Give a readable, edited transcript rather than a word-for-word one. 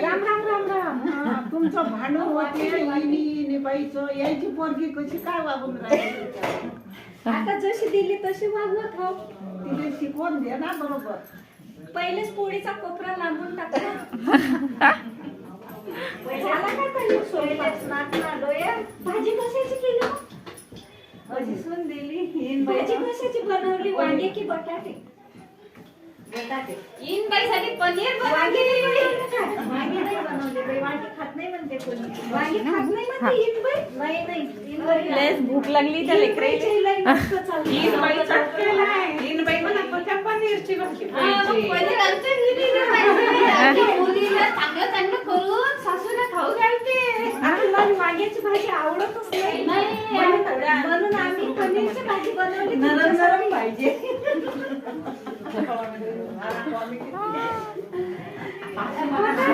राम राम राम राम. तुमचं भांडण होते इनी बाईचं यायची पोरगी कशी काय वागून राहिली आता जशी दिली तशी वागवत हो. तिथे शिकवून दे ना बरोबर. पहिलेच पोळीचा कोपरा लांबून टाकला. झाला काय पहिले स्वयंपाक भाजी कशाची केली हो? भाजी सून दिली भाजी कशाची बनवली वांगे की बटाटे? इन बाई साठी पनीर वांगे बनवली. वांगे नाही बनवले बाई. वांगे खात नाही म्हणते कोणी. वांगे खात नाही म्हणते इन बाई. नाही नाही लयच भूक लागली त्या लेकराला. इन बाई चटकेलाय इन बाई मला कोणत्या पनीरची भाजी खायची. पनीर आमच्या घरी नाही पाहिजे. मुलीला चांगलं चांगलं करून सासूला खाऊ घालते. आपल्याला वांग्याची भाजी आवडतच नाही. म्हणून आम्ही पनीरची भाजी बनवली. नरम नरम पाहिजे. आता